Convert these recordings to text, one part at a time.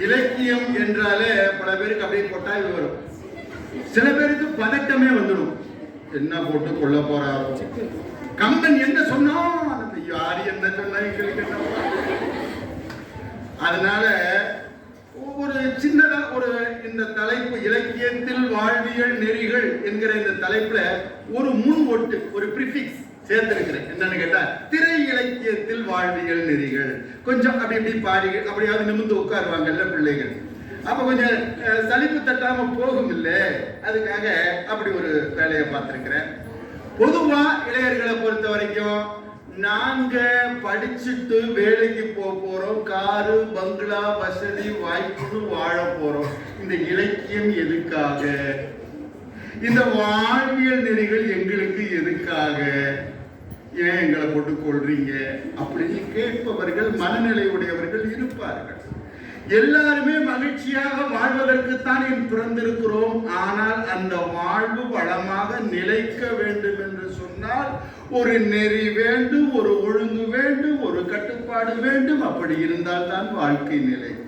இலக்கியம் என்றாலே பல பேருக்கு அப்படியே கொட்டாய் வரும். சில பேருக்கு பதட்டமே வந்துடும். என்ன போட்டு கொள்ள போறாரோ, கம்பன் என்ன சொன்னா, யாரு என்ன சொன்னா எங்களுக்கு என்ன. அதனால ஒரு சின்னதா ஒரு இந்த தலைப்பு இலக்கியத்தில் வாழ்வியல் நெறிகள் என்கிற இந்த தலைப்புல ஒரு முன் ஒட்டு, ஒரு பிரிஃபிக்ஸ் சேர்த்திருக்கிறேன். என்னன்னு கேட்டா, திரை இலக்கியத்தில் வாழ்வியல் நெறிகள். கொஞ்சம் அப்படி இப்படி பாடி அப்படியாவது நிமிர்ந்து உட்காருவாங்கல்ல பிள்ளைகள், அப்ப கொஞ்சம் சலிப்பு தட்டாம போகும் இல்ல, அதுக்காக அப்படி ஒரு வேலையை பார்த்திருக்கிறேன். பொதுவா இளைஞர்களை பொறுத்த வரைக்கும் நாங்க படிச்சுட்டு வேலைக்கு போறோம், காரு பங்களா வசதி வாய்ப்புன்னு வாழ போறோம். இந்த இலக்கியம் எதுக்காக? இந்த வாழ்வியல் நெறிகள் எங்களுக்கு எதுக்காக? ஏன் எங்களை போட்டு கொள்றீங்க அப்படின்னு கேட்பவர்கள் மனநிலை உடையவர்கள் இருப்பார்கள். எல்லாருமே மகிழ்ச்சியாக வாழ்வதற்குத்தான் பிறந்திருக்கிறோம். ஆனால் அந்த வாழ்வு வளமாக நிலைக்க வேண்டும் என்று சொன்னால் ஒரு நெறி வேண்டும், ஒரு ஒழுங்கு வேண்டும், ஒரு கட்டுப்பாடு வேண்டும். அப்படி இருந்தால் தான் வாழ்க்கை நிலைக்கும்.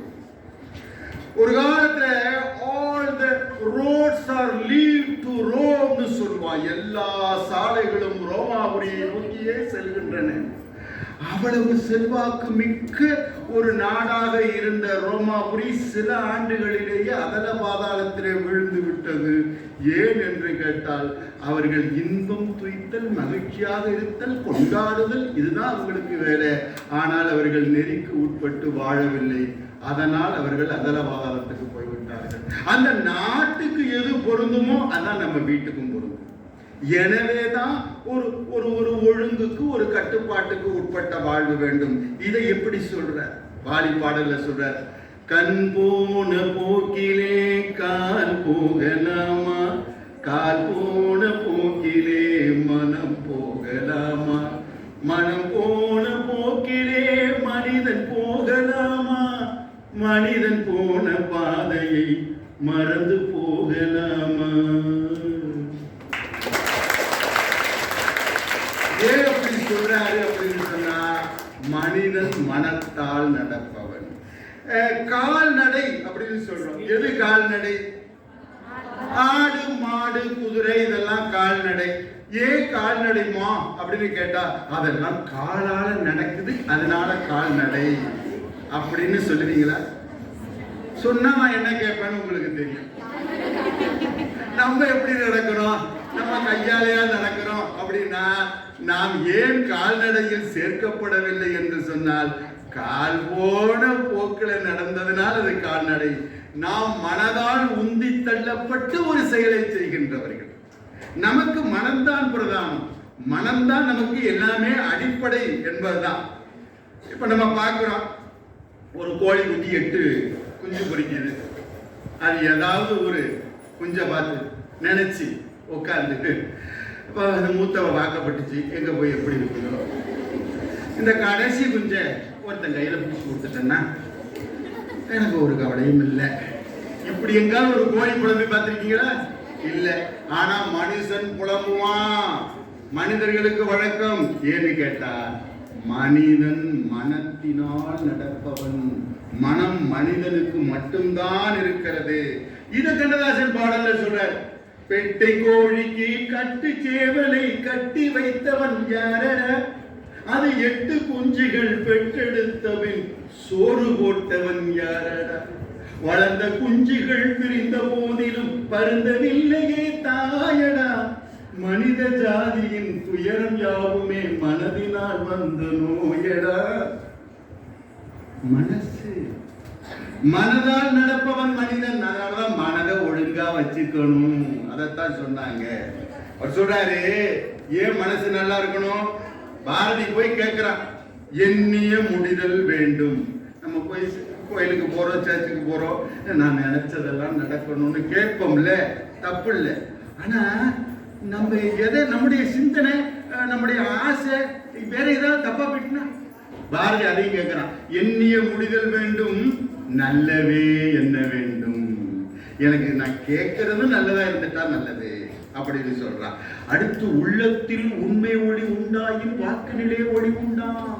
ஒரு காலத்துல all the roads are lead to Rome னு சொல்வான். எல்லா சாலைகளும் ரோமாபுரியை நோக்கியே செல்கின்றன. அவ்வளவு செல்வாக்கு மிக்க ஒரு நாடாக இருந்த ரோமாபுரி சில ஆண்டுகளிலேயே அதல பாதாளத்திலே விழுந்து விட்டது. ஏன் என்று கேட்டால், அவர்கள் இன்பம் துய்த்தல், மகிழ்ச்சியாக இருத்தல், கொண்டாடுதல், இதுதான் அவங்களுக்கு வேலை. ஆனால் அவர்கள் நெறிக்கு உட்பட்டு வாழவில்லை. அதனால் அவர்கள் அதல பாதாளத்துக்கு போய்விட்டார்கள். அந்த நாட்டுக்கு எது பொருந்துமோ அதான் நம்ம வீட்டுக்கும் பொருந்தும். எனவேதான் ஒரு ஒரு ஒரு ஒழுங்குக்கு, ஒரு கட்டுப்பாட்டுக்கு உட்பட்ட வாழ்வு வேண்டும். இதை எப்படி சொல்றார்? வாலி பாடல்ல சொல்றார், கண் போன போக்கிலே கால் போகலாமா, கால் போன போக்கிலே மனம் போகலாமா, மனம் போன போக்கிலே மனிதன் போகலாமா, மனிதன் போன பாதையை மறந்து போகலாமா. ஏன் அப்படி சொல்றாரு அப்படின்னு சொன்னா, மனிதன் மனத்தால் நடப்பவன். கால்நடை அப்படின்னு சொல்றோம். எது கால்நடை? ஆடு மாடு குதிரை இதெல்லாம் கால்நடை. ஏன் கால்நடைமா அப்படின்னு கேட்டா, அதெல்லாம் காலால நடக்குது, அதனால கால்நடை அப்படின்னு சொல்லுவீங்களா? சொன்னா நான் என்ன கேட்பேன்னு உங்களுக்கு தெரியும். நம்ம எப்படி நடக்கிறோம்? நம்ம கையாலையா நடக்கிறோம் அப்படின்னா, நாம் ஏன் கால்நடையில் சேர்க்கப்படவில்லை என்று சொன்னால், கால் போன போக்கில் நடந்ததுனால் அது கால்நடை. நாம் மனதால் உந்தி தள்ளப்பட்டு ஒரு செயலை செய்கின்றவர்கள். நமக்கு மனம்தான் பிரதானம், மனம்தான் நமக்கு எல்லாமே அடிப்படை என்பதுதான். இப்ப நம்ம பார்க்கிறோம், ஒரு கோழி குஞ்சு 8 குஞ்சு பொரிக்குது. அது ஏதாவது ஒரு குஞ்சை பார்த்து நினைச்சு உட்கார்ந்துட்டு, இப்போ அந்த மூத்தவ வாக்கப்பட்டுச்சு, எங்க போய் எப்படி இருக்குதோ, இந்த கடைசி குஞ்சை ஒருத்தன் கையில பிடிச்சி கொடுத்துட்டேன்னா எனக்கு ஒரு கவலையும் இல்லை. இப்படி எங்காவது ஒரு கோழி புலம்பி பார்த்திருக்கீங்களா? இல்லை. ஆனா மனுஷன் புலம்புவான். மனிதர்களுக்கு வழக்கம். ஏன்னு கேட்டா, மனிதன் மனத்தினால் நடப்பவன். மனம் மனிதனுக்கு மட்டும்தான் இருக்கிறது. இத கண்ணதாசன் பாடல்ல சொல்றார், பெட்டை கோழிக்கு கட்டு சேவலை கட்டி வைத்தவன் யாரட, அது 8 குஞ்சுகள் பெற்றெடுத்தவன் சோறு போட்டவன் யாரட, வளர்ந்த குஞ்சுகள் பிரிந்த போதிலும் பருந்தவில்லையே தாயடா, மனித ஜாதியின் துயரம் யாவுமே மனதினால் வந்த நோயடா. மனசு, மனதால் நடப்பவன் மனிதன். அதனாலதான் மனதை ஒழுங்கா வச்சுக்கணும். அதைத்தான் சொன்னாங்க. அவர் சொல்றாரு, ஏன் மனசு நல்லா இருக்கணும்? பாரதி போய் கேட்கிறான், எண்ணிய முடிதல் வேண்டும். நம்ம போய் கோயிலுக்கு போறோம், சர்ச்சுக்கு போறோம், நான் நினைச்சதெல்லாம் நடக்கணும்னு கேட்போம்ல, தப்பு இல்லை. ஆனா நம்ம எதை, நம்முடைய சிந்தனை, நம்முடைய ஆசை வேற ஏதாவது தப்பா போயிட்டுனா, பாரதி அதையும் கேட்கிறான், எண்ணிய முடிதல் வேண்டும், நல்லவே என்ன வேண்டும். எனக்கு நான் கேட்கறது நல்லதா இருந்துட்டா நல்லது அப்படின்னு சொல்றான். அடுத்து, உள்ளத்தில் உண்மை ஒளி உண்டாயின் வாக்கினிலே ஒளி உண்டாம்.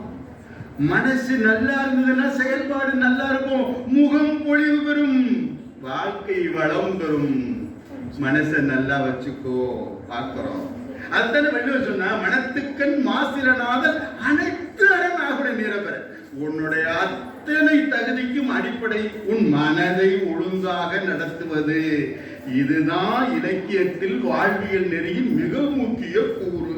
மனசு நல்லா இருந்ததுன்னா செயல்பாடு நல்லா இருக்கும், முகம் பொழிவு பெறும், வாழ்க்கை வளம் பெறும். மனசை நல்லா வச்சுக்கோ. பார்க்கிறோம் அதுதானே வள்ளுவர் சொன்னா, மனத்துக்கண் மாசிலனாதல் அனைத்து அரணாகுடைய நிரபர. உன்னுடைய அத்தனை தகுதிக்கும் அடிப்படை உன் மனதை ஒழுங்காக நடத்துவது. இதுதான் இலக்கியத்தில் வாழ்வியல் நெறியின் மிக முக்கிய கூறு.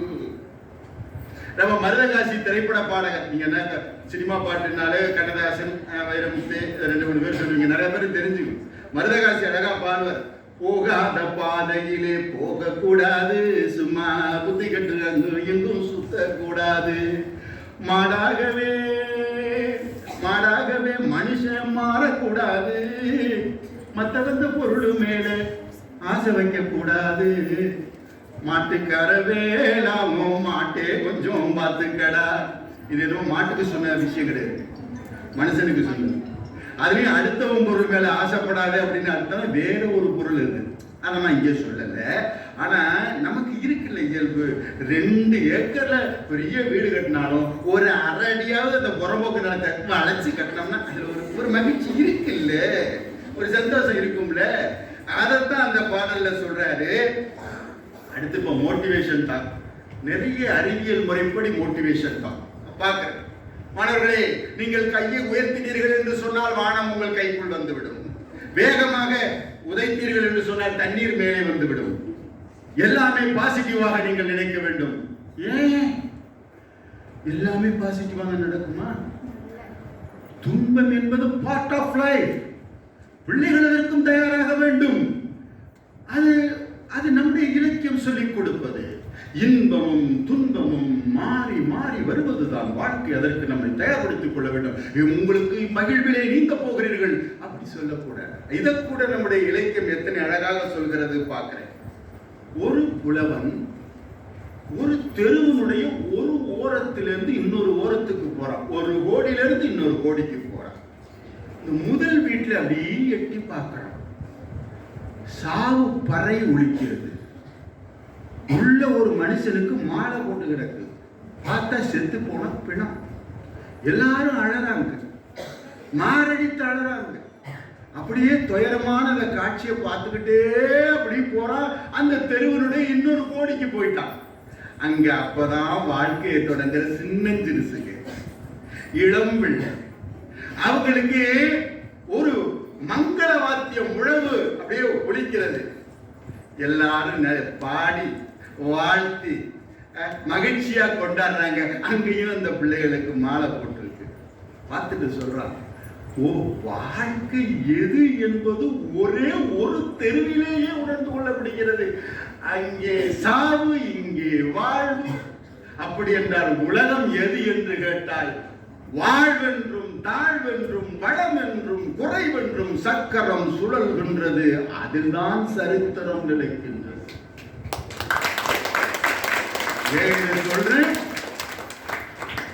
நம்ம மருதகாசி திரைப்பட பாடகர், நீங்க என்ன சினிமா பாட்டுனாலே கண்ணதாசன், வைரமுத்து, 2-3 பேர் சொல்லுவீங்க, நிறைய பேர் தெரிஞ்சுக்கும். மருதகாசி அழகா பாடுவார். போகாத பாதையிலே போக கூடாது, சும்மா புத்தி கட்டு அங்கு எங்கும் சுத்த கூடாது, மாடாகவே மாடாகவே மனுஷன் மாறக்கூடாது, மத்த வந்த பொருள் மேல ஆசை வைக்க கூடாது, மாட்டுக்கார வேளாமோ மாட்டே கொஞ்சம் பார்த்துக்கடா. இது ஏதோ மாட்டுக்கு சொன்ன விஷயம் கிடையாது, மனுஷனுக்கு சொன்னது. அதுலயும் அடுத்தவன் பொருள் மேல ஆசைப்படாது அப்படின்னு அர்த்தம் வேற ஒரு பொருள் இருக்கு, அதை நான் இங்கே சொல்லல. ஆனா நமக்கு இருக்குல்ல இயல்பு, 2 ஏக்கர்ல பெரிய வீடு கட்டினாலும் ஒரு அரை அடியாவது அந்த புறம்போக்கு நிலத்தை அழைச்சி கட்டினோம்னா அதுல ஒரு மகிழ்ச்சி இருக்குல்ல, ஒரு சந்தோஷம் இருக்கும்ல. அதைத்தான் அந்த பாடல்ல சொல்றாரு. அடுத்து இப்ப மோட்டிவேஷன் தான், நிறைய அறிவியல் முறைப்படி மோட்டிவேஷன் தான் பார்க்கிறேன். மாணவர்களே, நீங்கள் கையை உயர்த்தினீர்கள் என்று சொன்னால் வானம் உங்கள் கைக்குள் வந்துவிடும். வேகமாக உதைத்தீர்கள் என்று சொன்னால் தண்ணீர் மேலே வந்துவிடும். எல்லாமே பாசிட்டிவாக நீங்கள் நினைக்க வேண்டும். ஏன் எல்லாமே பாசிட்டிவாக நடக்குமா? துன்பம் என்பது பார்ட் ஆஃப் லைஃப். பிள்ளைகள் அதற்கும் தயாராக வேண்டும். அது நம்முடைய இலக்கியம் சொல்லிக் கொடுப்பது. இன்பமும் துன்பமும் மாறி மாறி வருவதுதான் வாழ்க்கை. அதற்கு நம்மை தயார்படுத்திக் கொள்ள வேண்டும். உங்களுக்கு மகிழ்விலே நீங்க போகிறீர்கள் அப்படி சொல்லக்கூடாது. இதை கூட நம்முடைய இலக்கியம் எத்தனை அழகாக சொல்கிறது பார்க்கிறேன். ஒரு புலவன் ஒரு தெருவினுடைய ஒரு ஓரத்திலிருந்து இன்னொரு ஓரத்துக்கு போறான், ஒரு கோடியிலிருந்து இன்னொரு கோடிக்கு போறான். முதல் வீட்டுல அப்படியே எட்டி பார்க்கிறான், சாவு பறை ஒலிக்கிறது. உள்ள ஒரு மனுஷனுக்கு மாலை போட்டு கிடக்கு, பார்த்தா செத்து போன பிணம். எல்லாரும் அழறாங்க, மாரடித்து அழறாங்க. அப்படியே துயரமான அந்த காட்சியை பார்த்துக்கிட்டே அப்படி போறான். அந்த தெருவனுடைய இன்னொரு கோடிக்கு போயிட்டான். அங்க அப்பதான் வாழ்க்கையை தொடங்குற சின்னஞ்சிறுசுங்க, இளம் பிள்ளை. அவங்களுக்கு ஒரு மங்கள வாத்தியம் உழவு அப்படியே ஒலிக்கிறது. எல்லாரும் பாடி வாழ்த்தி மகிழ்ச்சியா கொண்டாடுறாங்க. அங்கேயும் அந்த பிள்ளைகளுக்கு மாலை போட்டிருக்கு. பார்த்துட்டு சொல்றாங்க, ஓ, வாழ்க்கை எது என்பது ஒரே ஒரு தெருவிலேயே உணர்ந்து கொள்ளப்படுகிறது. அங்கே சாவு, இங்கே வாழ்வு. அப்படி என்றால் உலகம் எது என்று கேட்டால், வாழ்வென்றும் தாழ்வென்றும் வளமென்றும் குறைவென்றும் சக்கரம் சுழல்கின்றது. அதில்தான் சரித்திரம் நிலைக்கின்றது. சொல்றேன்,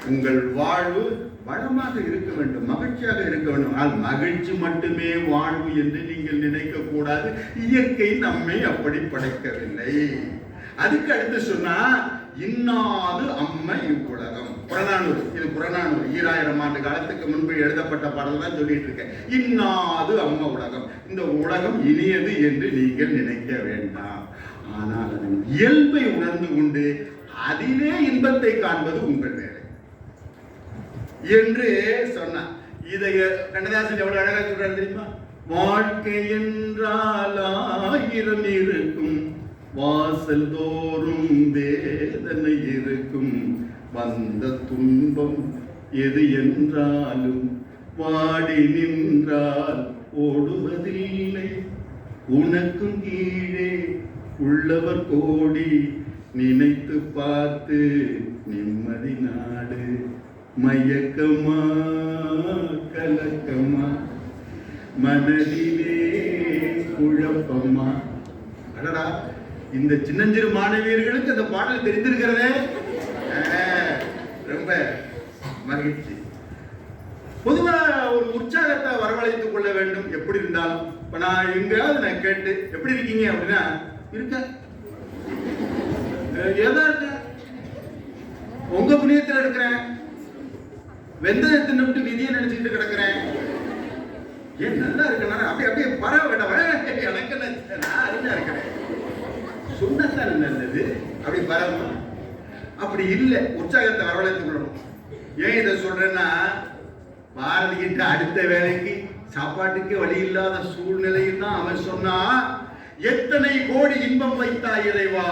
உங்கள் வாழ்வு வளமாக இருக்க வேண்டும், மகிழ்ச்சியாக இருக்க வேண்டும். ஆனால் மகிழ்ச்சி மட்டுமே வாழ்வு என்று நீங்கள் நினைக்க கூடாது. இயற்கை நம்மை அப்படி படைக்கவில்லை. அதுக்கு அடுத்து சொன்னா, இன்னாது அம்மை இவ்வுலகம். புறநானூறு, இது புறநானூறு 2000 ஆண்டு காலத்துக்கு முன்பு எழுதப்பட்ட பாடல் தான் சொல்லிட்டு இருக்கேன். இன்னாது அம்மா உலகம், இந்த உலகம் இனியது என்று நீங்கள் நினைக்க வேண்டாம். ஆனால் அதன் இயல்பை உணர்ந்து கொண்டு அதிலே இன்பத்தை காண்பது உங்கள் வேலை என்று சொன்னார். இதை கண்ணதாசன் எவ்வளவு அழகா சொல்றாரு தெரியுமா? வாழ்க்கை என்றால் 1000 இருக்கும், வாசல் தோறும் வேதனை இருக்கும், வந்த துன்பம் எது என்றாலும் வாடி நின்றால் ஓடுவதில்லை, உனக்கும் கீழே உள்ளவர் கோடி, நினைத்து பார்த்து நிம்மதி நாடு, மயக்கமா கலக்கமா மனதிலே குழப்பமா. அடடா, இந்த சின்னஞ்சிறு மாணவியர்களுக்கு அந்த பாடல் தெரிந்திருக்கிறதே, ரொம்ப மகிழ்ச்சி. பொதுவா ஒரு உற்சாகத்தை வரவழைத்துக் கொள்ள வேண்டும். எப்படி இருந்தாலும் இப்ப நான் எங்கேயாவது நான் கேட்டு எப்படி இருக்கீங்க அப்படின்னா, இருக்க ஏதா இருக்க, உங்க புண்ணியத்தில் இருக்கிறேன், வெந்தயத்தை விட்டு விதியை நினைச்சுட்டு கிடக்கிறேன், ஏன் நல்லா இருக்கா அப்படியே அப்படியே பரவிடவன் எனக்கு நான் அருமையா இருக்கிறேன் சொன்னதான் நல்லது அப்படி பரவ அப்படி இல்லை. உற்சாகத்தை வரவழைத்துக் கொள்ளணும். ஏன் இதை சொல்றேன்னா பாரதி கிட்ட அடுத்த வேலைக்கு சாப்பாட்டுக்கு வழி இல்லாத சூழ்நிலையில் தான் அவன் சொன்னா, எத்தனை கோடி இன்பம் வைத்தாய் இறைவா.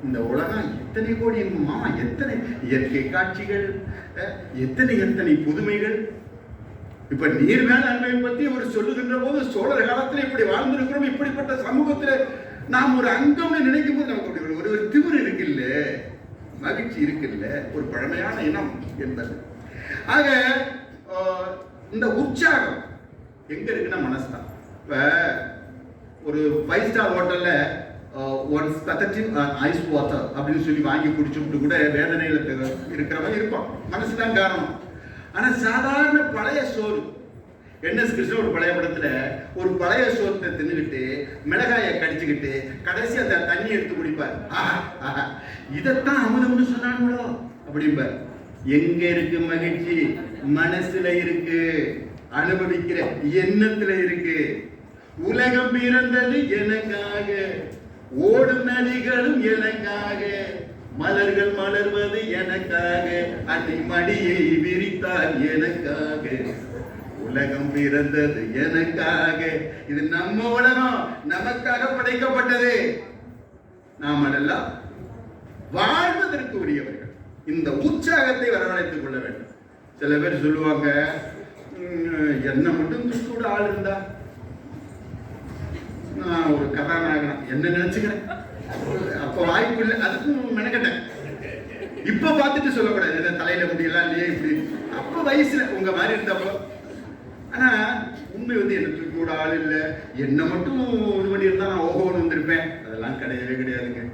இந்த உலகம் எத்தனை கோடி இன்பமா, எத்தனை இயற்கை காட்சிகள், எத்தனை எத்தனை புதுமைகள். இப்ப நீர் மேலாண்மை பத்தி அவர் சொல்லுகின்ற போது சோழர் காலத்தில் இப்படி வாழ்ந்திருக்கிறோம், இப்படிப்பட்ட சமூகத்தில் நாம் ஒரு அங்கம் நினைக்கும் போது நமக்கு ஒரு திமிர் இருக்குல்ல, மகிழ்ச்சி இருக்குல்ல, ஒரு பழமையான இனம் என்பது. ஆக இந்த உற்சாகம் எங்க இருக்குன்னா மனசுதான். இப்ப ஒரு 5 ஸ்டார் ஹோட்டல்ல ஐஸ் வாட்டர் அப்படின்னு சொல்லி வாங்கி குடிச்சுட்டு கூட வேதனையில இருக்கிறவங்க இருப்பான், மனசுதான் காரணம். ஆனா சாதாரண பழைய சோறு, என்எஸ் கிருஷ்ணன் ஒரு பழைய படத்துல ஒரு பழைய சோத்தை தின்னுக்கிட்டு மிளகாயை கடிச்சுக்கிட்டு கடைசி அந்த தண்ணி எடுத்து குடிப்பார். இதைத்தான் அமுதம்னு சொன்னாங்களோ அப்படிம்பார். எங்க இருக்கு மகிழ்ச்சி? மனசுல இருக்கு, அனுபவிக்கிற எண்ணத்துல இருக்கு. உலகம் பிறந்தது எனக்காக, ஓடும் நதிகளும் எனக்காக, மலர்கள் மலர்வது எனக்காக, அன்னை மடியை விரித்தால் எனக்காக, உலகம் பிறந்தது எனக்காக. இது நம்ம உலகம், நமக்காக படைக்கப்பட்டது. நாம் அதெல்லாம் வாழ்வதற்கு உரியவர்கள். இந்த உற்சாகத்தை வரவழைத்துக் கொள்ள வேண்டும். சில பேர் சொல்லுவாங்க, என்ன மட்டும் துஷ்டோட ஆள் இருந்தா நான் ஒரு கதாநாயகன் என்ன நினைச்சுக்கிறேன். அப்ப வாய்ப்பு இல்லை, அதுக்கும் மெனக்கட்டேன். இப்ப பார்த்துட்டு சொல்லக்கூடாது தலையில முடியலாம் இல்லையே இப்படி. அப்ப வயசுல உங்க மாதிரி இருந்தப்போ. ஆனா உண்மை என்ன தூக்கி ஆள் இல்லை, என்ன மட்டும் இது பண்ணியிருந்தா நான் ஓகோன்னு வந்திருப்பேன். அதெல்லாம் கிடையவே கிடையாதுங்க.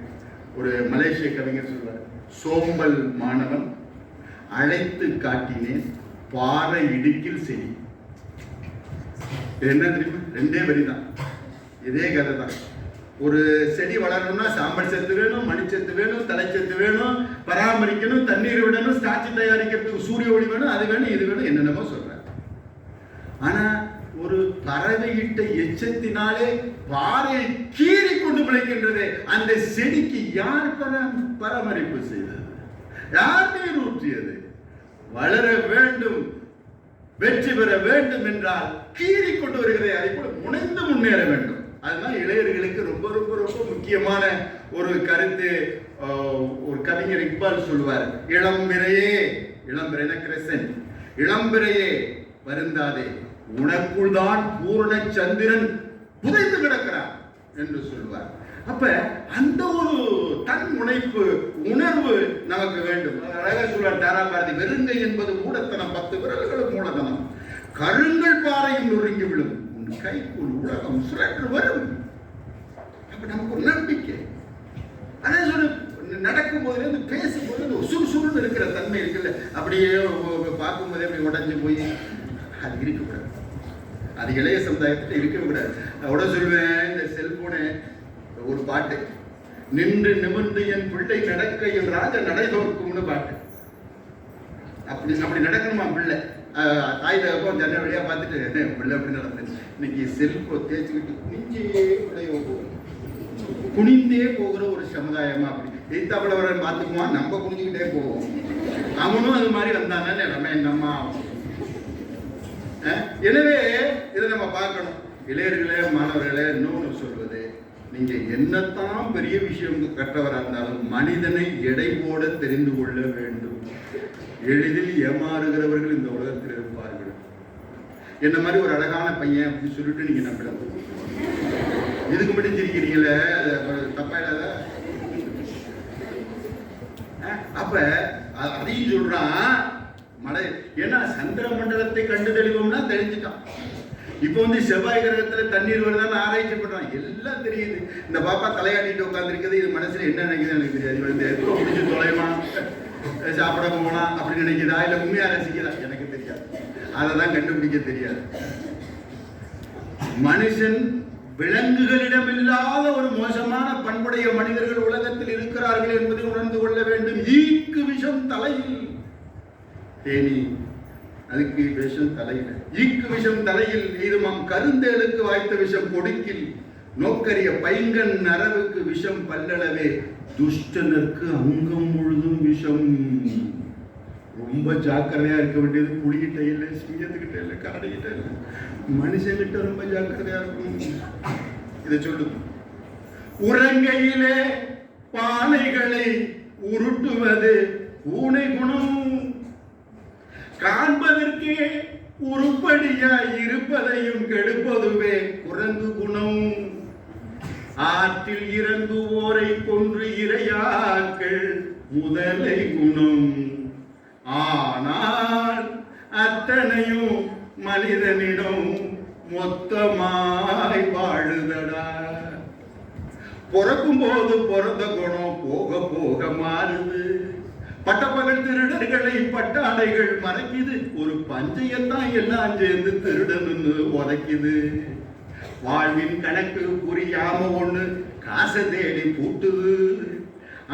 ஒரு மலேசிய கவிஞர் சொல்வார், சோம்பல் மாணவன் அழைத்து காட்டினேன் பாறை இடுக்கில் செடி. என்ன தெரியுமா? 2 வரிதான், இதே கதை தான். ஒரு செடி வளரணும்னா சாம்பல் சத்து வேணும், மணிச்சத்து வேணும், தலைச்சத்து வேணும், பராமரிக்கணும், தண்ணீர் விடணும், ஸ்டார்ச் தயாரிக்கிறதுக்கு சூரிய ஒளி வேணும், அது வேணும், இது வேணும், என்னென்னமோ சொல்றாங்க. ஆனா ஒரு பறவையிட்ட எச்சத்தினாலே பாறையை கீறி கொண்டு விளைக்கின்றது. அந்த செடிக்கு யார் பராமரிப்பு செய்தது? யார் நீர் ஊற்றியது? வளர வேண்டும், வெற்றி பெற வேண்டும் என்றால் கீறி கொண்டு வருகிறதை அதை போல முனைந்து முன்னேற வேண்டும். அதுதான் இளைஞர்களுக்கு ரொம்ப ரொம்ப ரொம்ப முக்கியமான ஒரு கருத்து. ஒரு கவிஞர் இக்பால் சொல்லுவார், இளம்பிறையே, இளம்பிறைன கிரசன், இளம்பிறையே வருந்தாதே, உனக்குள் தான் பூரண சந்திரன் புதைந்து கிடக்கிறார் என்று சொல்லுவார். அப்ப அந்த ஒரு தன் முனைப்பு உணர்வு நமக்கு வேண்டும். அழகா சொல்வார் தாராபாரதி, வெறுங்கை என்பது மூடத்தனம், 10 விரல்களும் மூலதனம், கருங்கல் பாறையும் நொறுங்கி விழும், உன் கைக்குள் உலகம் சுழற்று வரும். அப்ப நமக்கு ஒரு நம்பிக்கை. அதே சொல்லு, நடக்கும் போது பேசும்போது சுறுசுறுன்னு இருக்கிற தன்மை இருக்குல்ல, அப்படியே பார்க்கும் போதே அப்படி உடஞ்சு போய் அது இருக்கக்கூடாது. அது இளைய சமுதாயத்தில் இருக்கக்கூடாது. அவட சொல்லுவேன், இந்த செல்போனு ஒரு பாட்டு, நின்று நிமிர்ந்து என் பிள்ளை நடக்கையில் ராஜ நடை தோற்கும்னு பாட்டு. அப்படி அப்படி நடக்கணுமா பிள்ளை? தாய் தகப்பம் ஜன்னல் வழியா பார்த்துட்டு பிள்ளை அப்படி நடந்தது. இன்னைக்கு செல்போ தேய்ச்சிக்கிட்டு குனிந்தே போகிற ஒரு சமுதாயமா. அப்படி எய்த்தாப்படவரன் பார்த்துக்குவான், நம்ம குனிஞ்சுக்கிட்டே போவோம். அவனும் அது மாதிரி வந்தானே நம்ம என்னம்மா. எனவே இதை நம்ம பார்க்கணும். இளையர்களே, மாணவர்களே, இன்னொன்று சொல்வது, நீங்க என்னத்தான் பெரிய விஷயம் கற்றவராக இருந்தாலும் மனிதனை எடை போட தெரிந்து கொள்ள வேண்டும். எளிதில் ஏமாறுகிறவர்கள் இந்த உலகத்தில் இருப்பார்கள். என்ன மாதிரி ஒரு அழகான பையன் அப்படின்னு சொல்லிட்டு நீங்க நம்பலாம். இதுக்கு மட்டும் சிரிக்கிறீங்களே, தப்பா இல்லாத. அப்ப அதையும் சொல்றான் மழை. ஏன்னா சந்திர மண்டலத்தை கண்டு தெளிவோம்னா தெரிஞ்சுட்டான். இப்போ செவ்வாய் கிரகத்துல தண்ணீர் வருதான்னு ஆராய்ச்சி பண்றான், எல்லாம் தெரியுது. இந்த பாப்பா தலையாட்டிட்டு உட்காந்துருக்குது, இது மனசுல என்ன நினைக்குது எனக்கு தெரியாது. எப்போ முடிச்சு தொலைமா, சாப்பிட போனா அப்படின்னு நினைக்குதா, இல்ல உண்மையா ரசிக்குதா எனக்கு தெரியாது. அதைதான் கண்டுபிடிக்க தெரியாது. மனுஷன் விலங்குகளிடம் இல்லாத ஒரு மோசமான பண்புடைய மனிதர்கள் உலகத்தில் இருக்கிறார்கள் என்பதை உணர்ந்து கொள்ள வேண்டும். ஈக்கு விஷம் தலையில், தேனி அதுக்கு விஷம் தலையில, ஈக்கு விஷம் தலையில் எய்துமாம் கருந்தேலுக்கு வாய்த்த விஷம் கொடுக்கில், நோக்கரிய பைங்கன் நரவுக்கு விஷம் பல்லளவே, துஷ்டனுக்கு அங்கம் முழுதும் விஷம். ரொம்ப ஜாக்கிரதையா இருக்க வேண்டியது புலிகிட்ட இல்லை, சிங்கத்துக்கிட்ட இல்லை, கரடிகிட்ட இல்லை, மனுஷங்கிட்ட ரொம்ப ஜாக்கிரதையா இருக்கணும். இதை சொல்லுது. உறங்கையிலே பானைகளை உருட்டுவது பூனை குணம், காண்பதற்கே உருப்படியாய் இருப்பதையும் கெடுப்பதுவே குரங்கு குணம். ஆற்றில் இறங்குவோரை கொன்று இரையாக்கள் முதலை குணம். ஆனால் அத்தனையும் மனிதனிடம் மொத்தமாய் வாழுதடா. பிறக்கும் போது பிறந்த குணம் போக போக மாறுது. பட்டப்பகல் திருடர்களை பட்டாடைகள் மறைக்குது. ஒரு பஞ்சையத்தான் எல்லாம் சேர்ந்து திருடன்னு உதைக்குது. வாழ்வின் கணக்கு புரியாம ஒண்ணு காசை தேடி பூட்டுது.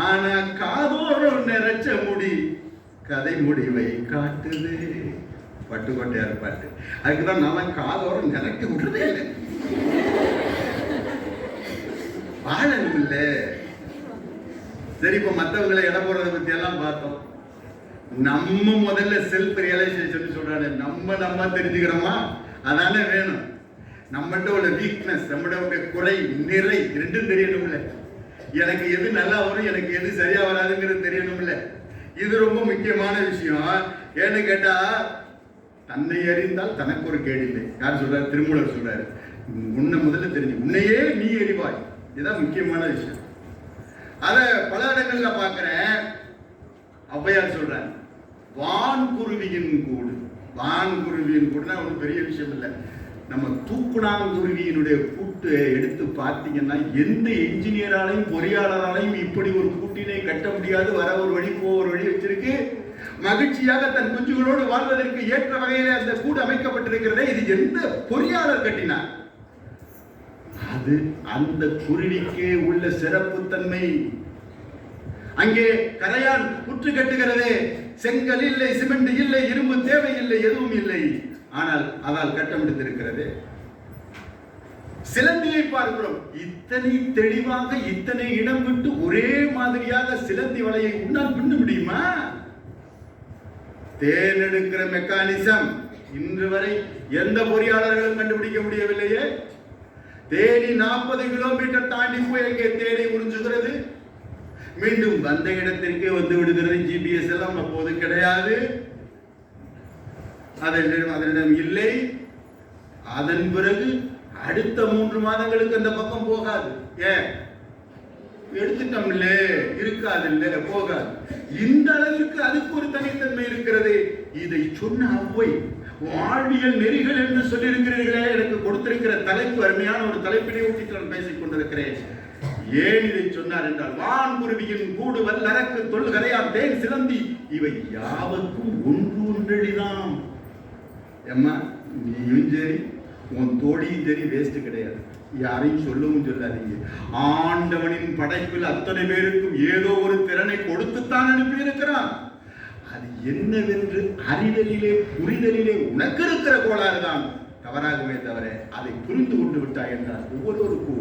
ஆனா காதோரம் நிறைச்ச முடி கதை முடிவை காட்டுது. பட்டுக்கோட்டையார் பாட்டு. அதுக்குதான் நான் காதோரம் நிறைக்க விடுறதே இல்லை. வாழணும் இல்ல. சரி, இப்ப மற்றவங்களை இட போறதை பத்தி எல்லாம் பார்த்தோம். நம்ம முதல்ல செல்ஃப் ரியலைசேஷன் சொல்றாரு. நம்ம தெரிஞ்சுக்கிறோமா? அதானே வேணும். நம்மகிட்ட உள்ள வீக்னஸ், நம்மகிட்ட குறை நிறை ரெண்டும் தெரியணும்ல. எனக்கு எது நல்லா வரும், எனக்கு எது சரியா வராதுங்கிறது தெரியணும்ல. இது ரொம்ப முக்கியமான விஷயம். ஏன்னு கேட்டா, தன்னை அறிந்தால் தனக்கு ஒரு கேடு இல்லை. யார் சொல்றாரு? திருமூலர் சொல்றாரு. உன்னை முதல்ல தெரிஞ்சு உன்னையே நீ எரிவாய். இதுதான் முக்கியமான விஷயம். அத பல இடங்கள்ல பாக்குறேன். ஔவையார் சொல்றாங்க, வான்குருவியின் கூடு. வான்குருவியின் கூடுனா ஒரு பெரிய விஷயம் இல்லை. நம்ம தூக்குனாங்குருவியினுடைய கூட்டு எடுத்து பார்த்தீங்கன்னா, எந்த என்ஜினியராலையும் பொறியாளராலையும் இப்படி ஒரு கூட்டினை கட்ட முடியாது. வர ஒரு வழி போக ஒரு வழி வச்சிருக்கு. மகிழ்ச்சியாக தன் குஞ்சுகளோடு வாழ்வதற்கு ஏற்ற வகையில அந்த கூடு அமைக்கப்பட்டிருக்கிறதே. இது எந்த பொறியாளர் கட்டினார்? அது அந்த குருவிக்கே உள்ள சிறப்பு தன்மை. அங்கே கரையான் புற்று கட்டுகிறதே. செங்கல் இல்லை, சிமெண்ட் இல்லை, இரும்பு தேவையில்லை, எதுவும் இல்லை. ஆனால் அதால் கட்டமிட்டிருக்கிறது. சிலந்தியை பார்க்கிறோம். இத்தனை தெளிவாக இத்தனை இடம் விட்டு ஒரே மாதிரியாக சிலந்தி வலையை உன்னால் பின்ன முடியுமா? தேர்ந்தெடுக்கிற மெக்கானிசம் இன்று வரை எந்த பொறியாளர்களும் கண்டுபிடிக்க முடியவில்லையே. தேனி 40 கிலோமீட்டர் தாண்டி போய் அங்கே தேனை உறிஞ்சுகிறது. மீண்டும் வந்த இடத்திற்கே வந்து விடுகிறது. ஜிபிஎஸ் எல்லாம் அப்போது கிடையாது, அதனிடம் இல்லை. அதன் பிறகு அடுத்த 3 மாதங்களுக்கு அந்த பக்கம் போகாது. ஏன்? எடுத்துட்டோம்ல, இருக்காது, இல்ல போகாது. இந்த அளவிற்கு அதுக்கு ஒரு தனித்தன்மை இருக்கிறது. இதை சொன்ன ஔவை வாழ்வியல் நெறிகள் என்று சொல்லி இருக்கிறீர்களே. எனக்கு கொடுத்திருக்கிற தலைப்பு அருமையான ஒரு தலைப்பினை ஊட்டி நான் பேசிக் கொண்டிருக்கிறேன். ஏன் இதை சொன்னார் என்றால், வான்குருவியின் கூடு வல்லரக்கு தொல்கரையார் தேன் சிலந்தி இவை யாவருக்கும் ஒன்றெளிதான். ஏம்மா, நீயும் சரி உன் தோழியும் சரி வேஸ்ட் கிடையாது. யாரையும் சொல்லவும் சொல்லாதீங்க. ஆண்டவனின் படைப்பில் அத்தனை பேருக்கும் ஏதோ ஒரு திறனை கொடுத்துத்தான் அனுப்பியிருக்கிறான். அது என்னவென்று அறிதலிலே புரிதலிலே உனக்கு இருக்கிற கோளாறு தான் தவறாகவே தவிர அதை புரிந்து கொண்டு விட்டாய் என்றால் ஒவ்வொருவருக்கும்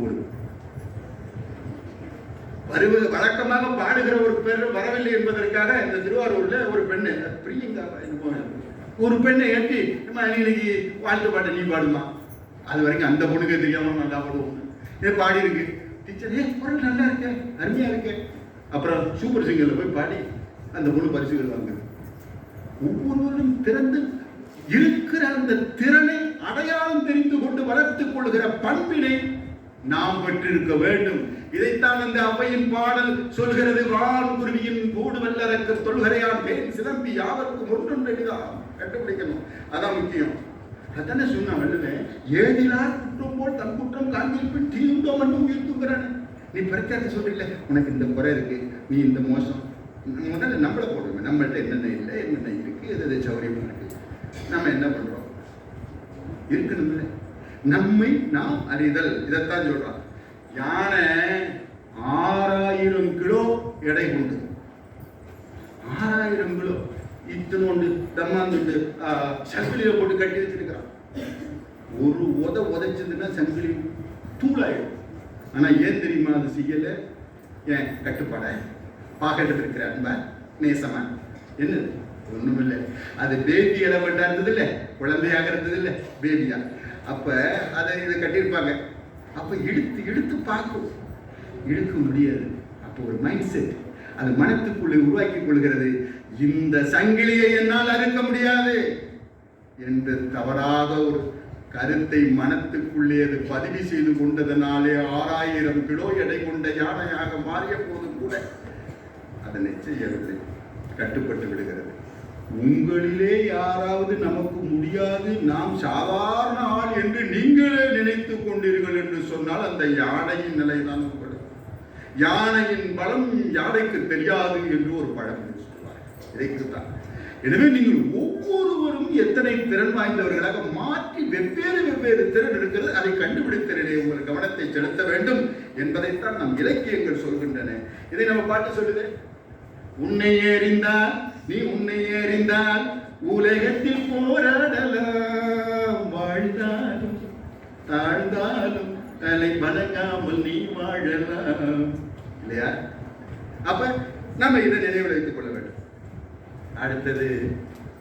வருவது வழக்கமாக பாடுகிற ஒரு பேர் வரவில்லை என்பதற்காக இந்த திருவாரூர்ல ஒரு பெண்ணு பிரியங்கா ஒரு பெண்ணை ஏற்றி இன்னைக்கு வாழ்த்து பாட்டை நீ பாடுமா. அது வரைக்கும் அந்த பொண்ணுக்கு தெரியாம நல்லா பாடுவோம். இது பாடி இருக்கு டீச்சர், குரல் நல்லா இருக்க, அருமையா இருக்கு. அப்புறம் சூப்பர் சிங்கர்ல போய் பாடி அந்த பொண்ணு பரிசுகள் வாங்குது. ஒவ்வொருவரும் திறந்து இருக்கிற அந்த திறனை அடையாளம் தெரிந்து கொண்டு வளர்த்துக் கொள்கிற பண்பினை நாம் பெற்றிருக்க வேண்டும். இதைத்தான் அந்த ஔவையின் பாடல் சொல்கிறது. வான்குருவியின் கூடு வல்லரக்கு தொல்கரையான் தேன் சிலம்பி யாவருக்கும் ஒன்றெளிதான். கண்டுபிடிக்கணும், அதான் முக்கியம். அதானே சொன்ன வள்ளுவன், ஏதிலார் குற்றம் போல் தன் குற்றம் காண்பில் தீர்ந்தோ மட்டும் உயிர்த்துங்கிறானே. நீ பரிச்சாத்தி சொல்றீங்களே, உனக்கு இந்த குறை இருக்கு, நீ இந்த மோசம். முதல்ல நம்மளை போடுவோம். நம்மள்ட்ட என்னென்ன இல்லை, என்னென்ன இருக்கு, எது சௌரியமா இருக்கு, நம்ம என்ன பண்றோம் இருக்கணும்ல. நம்மை நாம் அறிதல். இதைத்தான் சொல்றான். யானை 6000 கிலோ எடை கொண்டு 6000 கிலோ இத்தனோண்டு தம்மாந்துட்டு சங்கிலியை போட்டு கட்டி வச்சிருக்கிறான். ஒரு உதைச்சதுன்னா சங்கிலி தூளாயிடும். ஆனா ஏன் தெரியுமா அது செய்யல? ஏன் கட்டுப்பாட பாக்கெட்டு இருக்கிற அன்பா நேசமா என்ன ஒண்ணுமில்லை. அது பேபி எலமெண்டா இருந்தது இல்ல, குழந்தையாக இருந்தது இல்ல, பேபியா. அப்ப அதை இதை கட்டியிருப்பாங்க. அப்ப இழுத்து பார்க்கும், இழுக்க முடியாது. அப்போ ஒரு மைண்ட் செட் அது மனத்துக்குள்ளே உருவாக்கி கொள்கிறது. இந்த சங்கிலியை என்னால் அறுக்க முடியாது என்று தவறாக ஒரு கருத்தை மனத்துக்குள்ளே அது பதிவு செய்து கொண்டதனாலே 6000 கிலோ எடை கொண்ட யானையாக மாறிய போது கூட அதனை செய்யவில்லை, கட்டுப்பட்டு விடுகிறது. உங்களிலே யாராவது நமக்கு முடியாது, நாம் சாதாரண ஆள் என்று நீங்களே நினைத்துக் கொண்டீர்கள் என்று சொன்னால் அந்த யானையின் நிலைதான் உங்களுக்கு. யானையின் பலம் யானைக்கு தெரியாது என்று ஒரு பழமொழி சொல்வார். இதைக்குத்தான். எனவே நீங்கள் ஒவ்வொருவரும் எத்தனை திறன் வாய்ந்தவர்களாக மாற்றி வெவ்வேறு திறன் இருக்கிறது. அதை கண்டுபிடித்தலே உங்கள் கவனத்தை செலுத்த வேண்டும் என்பதைத்தான் நம் இலக்கியங்கள் சொல்கின்றன. இதை நம்ம பாட்டு சொல்லுது. உன்னை ஏறிந்தால் நீ உன்னை ஏறிந்தால் உலகத்தில் போராடலாம், வாழ்ந்தாலும் தாழ்ந்தாலும் தலை வணங்காமல் நீ வாழலாம். இல்லையா? அப்ப நம்ம இதை நினைவில் வைத்துக் கொள்ள வேண்டும். அடுத்தது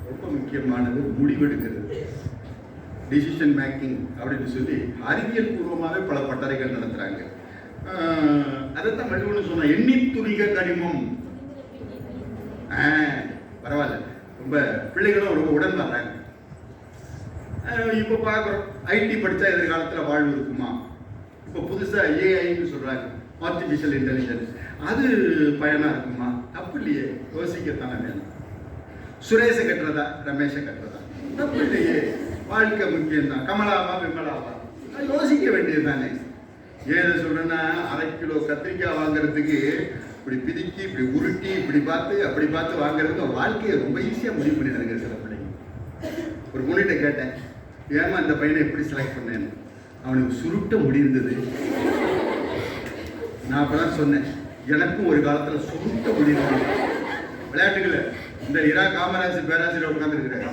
ரொம்ப முக்கியமானது முடிவெடுக்கிறது, டிசிஷன் மேக்கிங் அப்படின்னு சொல்லி அறிவியல் பூர்வமாகவே பல பட்டறைகள் நடத்துறாங்க. அதைத்தான் வள்ளுவன் சொன்ன எண்ணித்துணிக கனிமம். பரவாயில்ல, ரொம்ப பிள்ளைகளும் ரொம்ப உடன் வர்றாங்க. இப்போ பார்க்குறோம், ஐடி படித்தா எதிர்காலத்தில் வாழ்வு இருக்குமா? இப்போ புதுசாக ஏஐன்னு சொல்கிறாங்க, ஆர்டிஃபிஷியல் இன்டெலிஜென்ஸ். அது பயனாக இருக்குமா? தப்பு இல்லையே, யோசிக்கத்தானே வேணும். சுரேஷை கட்டுறதா ரமேஷை கட்டுறதா? தப்பு இல்லையே, வாழ்க்கை முக்கியம்தான். கமலாவா விமலாவா? யோசிக்க வேண்டியது தானே. ஏன் சொல்றேன்னா, 1/2 கிலோ கத்திரிக்காய் வாங்குறதுக்கு இப்படி பிதுக்கி இப்படி உருட்டி இப்படி பார்த்து அப்படி பார்த்து வாங்குறதுக்கு வாழ்க்கையை ரொம்ப ஈஸியாக முடிவு பண்ணிடுறாங்க சில பிள்ளைங்க. ஒரு பொண்ணுகிட்ட கேட்டேன், ஏமா அந்த பையனை எப்படி செலக்ட் பண்ணேன்னு. அவனுக்கு சுருட்ட முடி இருந்தது. நான் அப்பதான் சொன்னேன், எனக்கும் ஒரு காலத்துல சுருட்ட முடி இருந்தது. விளையாட்டுகள் இந்த இரா காமராஜ் பேராசிரியர் உட்கார்ந்துருக்கிறேன்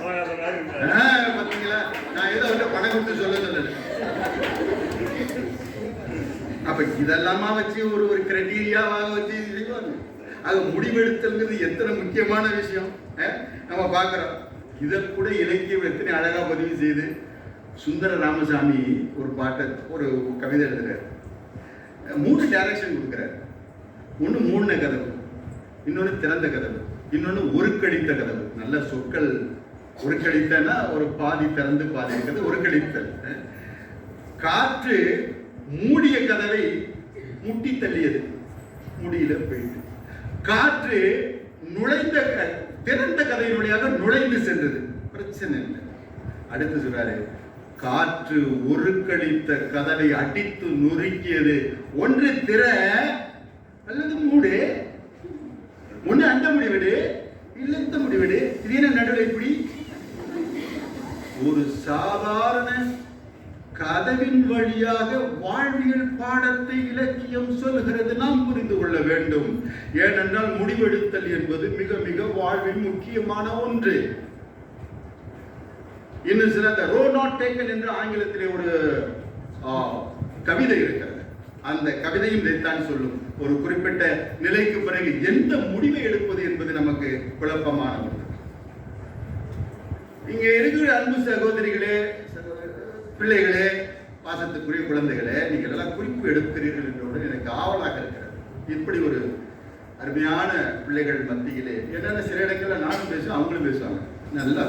பார்த்தீங்களா? நான் ஏதோ வந்து பணம் கொடுத்து சொல்ல சொல்லல. அப்ப இதெல்லாமா வச்சு ஒரு கிரைட்டீரியாவாக வச்சு செய்வாங்க. அது முடிவெடுத்தல்ங்கிறது எத்தனை முக்கியமான விஷயம் நம்ம பார்க்கிறோம். இதை கூட இலக்கியம் எத்தனை அழகா பதிவு செய்து சுந்தர ராமசாமி ஒரு பாட்டை ஒரு கவிதை எழுதுறாரு. 3 டைரக்ஷன் கொடுக்குறாரு. ஒன்று மூடின கதவு, இன்னொன்று திறந்த கதவு, இன்னொன்று ஒருக்கடித்த கதவு. நல்ல சொற்கள். ஒருக்கடித்தனா ஒரு பாதி திறந்து பாதி இருக்கிறது ஒருக்கடித்தல். காற்று மூடிய கதவை முட்டி தள்ளியது, முடியல போயிட்டு. காற்று திறந்த கதையினுடையாக நுழைந்து சென்றது, பிரச்சனை இல்லை. அடுத்து சொல்றாரு, காற்று ஒருக்கடித்த கதவை அடித்து நொறுக்கியது. ஒன்று திற அல்லது மூடு, ஒன்று அந்த முடிவிடு இல்லை இந்த முடிவிடு. இது என்ன நடுவில் இப்படி? ஒரு சாதாரண கதவின் வழியாக வாழ்வியல் பாடத்தை இலக்கியம் சொல்கிறது. நாம் புரிந்து கொள்ள வேண்டும். ஏனென்றால் முடிவெடுத்தல் என்பது மிக மிக வாழ்வில் முக்கியமான ஒன்று. இன்னும் சில ரோ நாட் டேக்கன் என்று ஆங்கிலத்திலே ஒரு கவிதை இருக்கிறது. அந்த கவிதையும் இதைத்தான் சொல்லும். ஒரு குறிப்பிட்ட நிலைக்கு பிறகு எந்த முடிவை எடுப்பது என்பது நமக்கு குழப்பமான ஒன்று. இங்க இருக்கிற அன்பு சகோதரிகளே, பிள்ளைகளே, பாசத்துக்குரிய குழந்தைகளே, நீங்கள் எல்லாம் குறிப்பு எடுக்கிறீர்கள் என்றவுடன் எனக்கு ஆவலாக இருக்கிறது. இப்படி ஒரு அருமையான பிள்ளைகள் மத்தியிலே என்னென்ன சில இடங்கள்ல நானும் பேசுவேன், அவங்களும் பேசுவாங்க. நல்லா